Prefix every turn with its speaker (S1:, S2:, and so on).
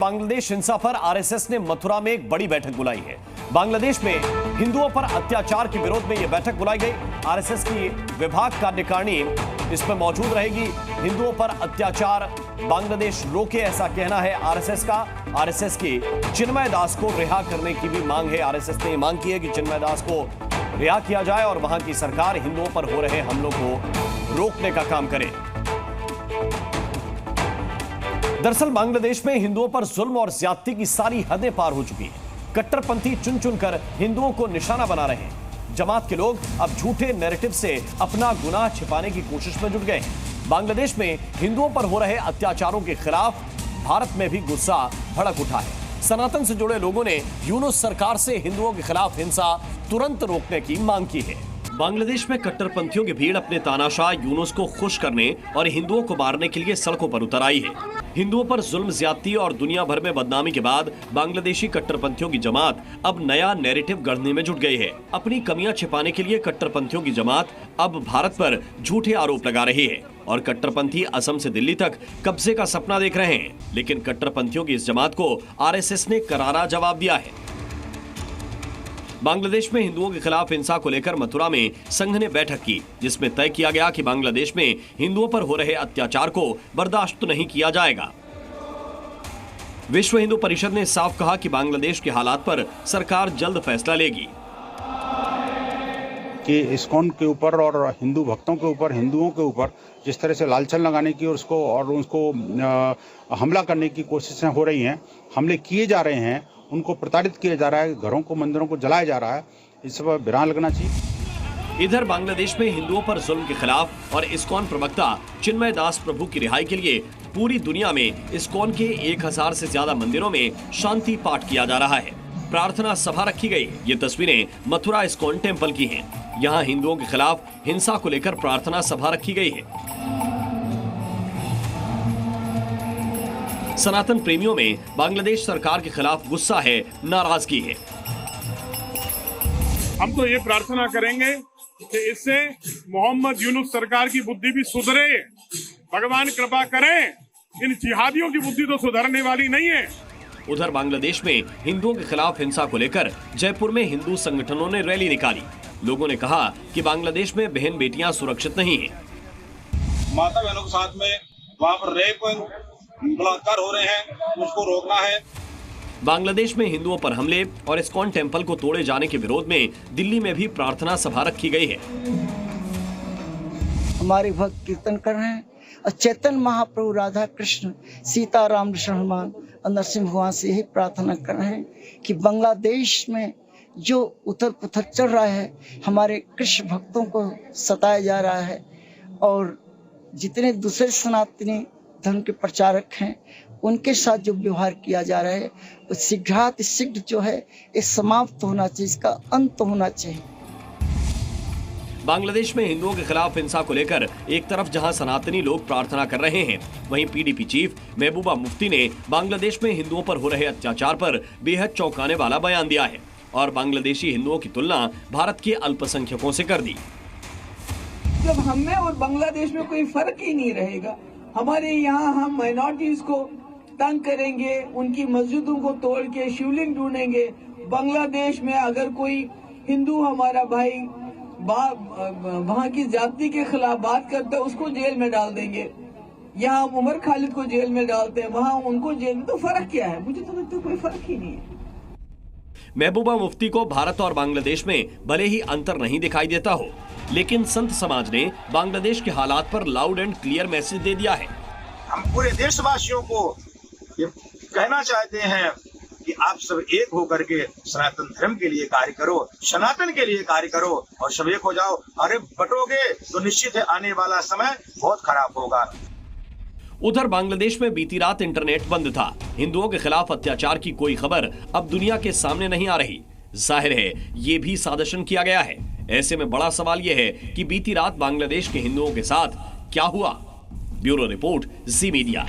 S1: बांग्लादेश हिंसा पर आरएसएस ने मथुरा में एक बड़ी बैठक बुलाई है। बांग्लादेश में हिंदुओं पर अत्याचार के विरोध में यह बैठक बुलाई गई। आरएसएस की विभाग कार्यकारिणी इसमें मौजूद रहेगी। हिंदुओं पर अत्याचार बांग्लादेश रोके, ऐसा कहना है आरएसएस का। आरएसएस की चिन्मय दास को रिहा करने की भी मांग है। आरएसएस ने मांग की है कि चिन्मय दास को रिहा किया जाए और वहां की सरकार हिंदुओं पर हो रहे हमलों को रोकने का काम करे। दरअसल बांग्लादेश में हिंदुओं पर जुल्म और ज्यादती की सारी हदें पार हो चुकी हैं। कट्टरपंथी चुन चुनकर हिंदुओं को निशाना बना रहे हैं। जमात के लोग अब झूठे नैरेटिव से अपना गुनाह छिपाने की कोशिश में जुट गए हैं। बांग्लादेश में हिंदुओं पर हो रहे अत्याचारों के खिलाफ भारत में भी गुस्सा भड़क उठा है। सनातन से जुड़े लोगों ने यूनुस सरकार से हिंदुओं के खिलाफ हिंसा तुरंत रोकने की मांग की है। बांग्लादेश में कट्टरपंथियों की भीड़ अपने तानाशाह यूनुस को खुश करने और हिंदुओं को मारने के लिए सड़कों पर उतर आई है। हिंदुओं पर जुल्म, ज्यादती और दुनिया भर में बदनामी के बाद बांग्लादेशी कट्टरपंथियों की जमात अब नया नैरेटिव गढ़ने में जुट गई है। अपनी कमियां छिपाने के लिए कट्टरपंथियों की जमात अब भारत पर झूठे आरोप लगा रही है और कट्टरपंथी असम से दिल्ली तक कब्जे का सपना देख रहे हैं। लेकिन कट्टरपंथियों की इस जमात को आरएसएस ने करारा जवाब दिया है। बांग्लादेश में हिंदुओं के खिलाफ हिंसा को लेकर मथुरा में संघ ने बैठक की, जिसमें तय किया गया कि बांग्लादेश में हिंदुओं पर हो रहे अत्याचार को बर्दाश्त नहीं किया जाएगा। विश्व हिंदू परिषद ने साफ कहा कि बांग्लादेश के हालात पर सरकार जल्द फैसला लेगी।
S2: कि इस्कॉन के ऊपर और हिंदू भक्तों के ऊपर, हिंदुओं के ऊपर जिस तरह से लालछन लगाने की और उसको हमला करने की कोशिशें हो रही हैं, हमले किए जा रहे हैं, उनको प्रताड़ित किया जा रहा है, घरों को, मंदिरों को जलाया जा रहा है, इस पर विराम लगना चाहिए।
S1: इधर बांग्लादेश में हिंदुओं पर जुल्म के खिलाफ और इस्कॉन प्रवक्ता चिन्मय दास प्रभु की रिहाई के लिए पूरी दुनिया में इस्कॉन के 1000 से ज्यादा मंदिरों में शांति पाठ किया जा रहा है। प्रार्थना सभा रखी गई। ये तस्वीरें मथुरा इस्कॉन टेम्पल की हैं। यहाँ हिंदुओं के खिलाफ हिंसा को लेकर प्रार्थना सभा रखी गई है। सनातन प्रेमियों में बांग्लादेश सरकार के खिलाफ गुस्सा है, नाराजगी है।
S3: हम तो ये प्रार्थना करेंगे कि इससे मोहम्मद यूनुस सरकार की बुद्धि भी सुधरे। भगवान कृपा करें, इन जिहादियों की बुद्धि तो सुधरने वाली नहीं है।
S1: उधर बांग्लादेश में हिंदुओं के खिलाफ हिंसा को लेकर जयपुर में हिंदू संगठनों ने रैली निकाली। लोगों ने कहा कि बांग्लादेश में बहन बेटियां सुरक्षित नहीं हैं।
S4: माता बहनों के साथ में वहाँ पर रेप, बलात्कार हो रहे हैं, उसको रोकना है।
S1: बांग्लादेश में हिंदुओं पर हमले और इस्कॉन टेम्पल को तोड़े जाने के विरोध में दिल्ली में भी प्रार्थना सभा रखी गई है।
S5: हमारे भक्त कीर्तन कर रहे हैं और चैतन्य महाप्रभु, राधा कृष्ण, सीता राम, हनुमान और नरसिंह भगवान से यही प्रार्थना कर रहे हैं कि बांग्लादेश में जो उथल पुथल चल रहा है, हमारे कृष्ण भक्तों को सताया जा रहा है और जितने दूसरे सनातनी धर्म के प्रचारक हैं उनके साथ जो व्यवहार किया जा रहा है वो शीघ्र जो है ये समाप्त होना चाहिए, इसका अंत होना चाहिए।
S1: बांग्लादेश में हिंदुओं के खिलाफ हिंसा को लेकर एक तरफ जहां सनातनी लोग प्रार्थना कर रहे हैं, वहीं पीडीपी चीफ महबूबा मुफ्ती ने बांग्लादेश में हिंदुओं पर हो रहे अत्याचार पर बेहद चौंकाने वाला बयान दिया है और बांग्लादेशी हिंदुओं की तुलना भारत के अल्पसंख्यकों से कर दी।
S6: जब हम में और बांग्लादेश में कोई फर्क ही नहीं रहेगा, हमारे यहाँ हम माइनॉरिटीज को तंग करेंगे, उनकी मस्जिदों को तोड़ के शिवलिंग ढूंढेंगे। बांग्लादेश में अगर कोई हिंदू हमारा भाई वहाँ की जाति के खिलाफ बात करता है, उसको जेल में डाल देंगे। यहाँ उमर खालिद को जेल में डालते हैं, वहाँ उनको जेल में, तो फर्क क्या है? मुझे तो लगता है कोई फर्क ही नहीं है।
S1: महबूबा मुफ्ती को भारत और बांग्लादेश में भले ही अंतर नहीं दिखाई देता हो, लेकिन संत समाज ने बांग्लादेश के हालात पर लाउड एंड क्लियर मैसेज दे दिया है।
S4: हम पूरे देशवासियों को ये कहना चाहते हैं कि आप सब एक होकर के सनातन धर्म के लिए कार्य करो, सनातन के लिए कार्य करो और सब एक हो जाओ। अरे बटोगे तो निश्चित है आने वाला समय बहुत खराब होगा।
S1: उधर बांग्लादेश में बीती रात इंटरनेट बंद था। हिंदुओं के खिलाफ अत्याचार की कोई खबर अब दुनिया के सामने नहीं आ रही। जाहिर है ये भी साजिश किया गया है। ऐसे में बड़ा सवाल यह है कि बीती रात बांग्लादेश के हिंदुओं के साथ क्या हुआ। ब्यूरो रिपोर्ट, जी मीडिया।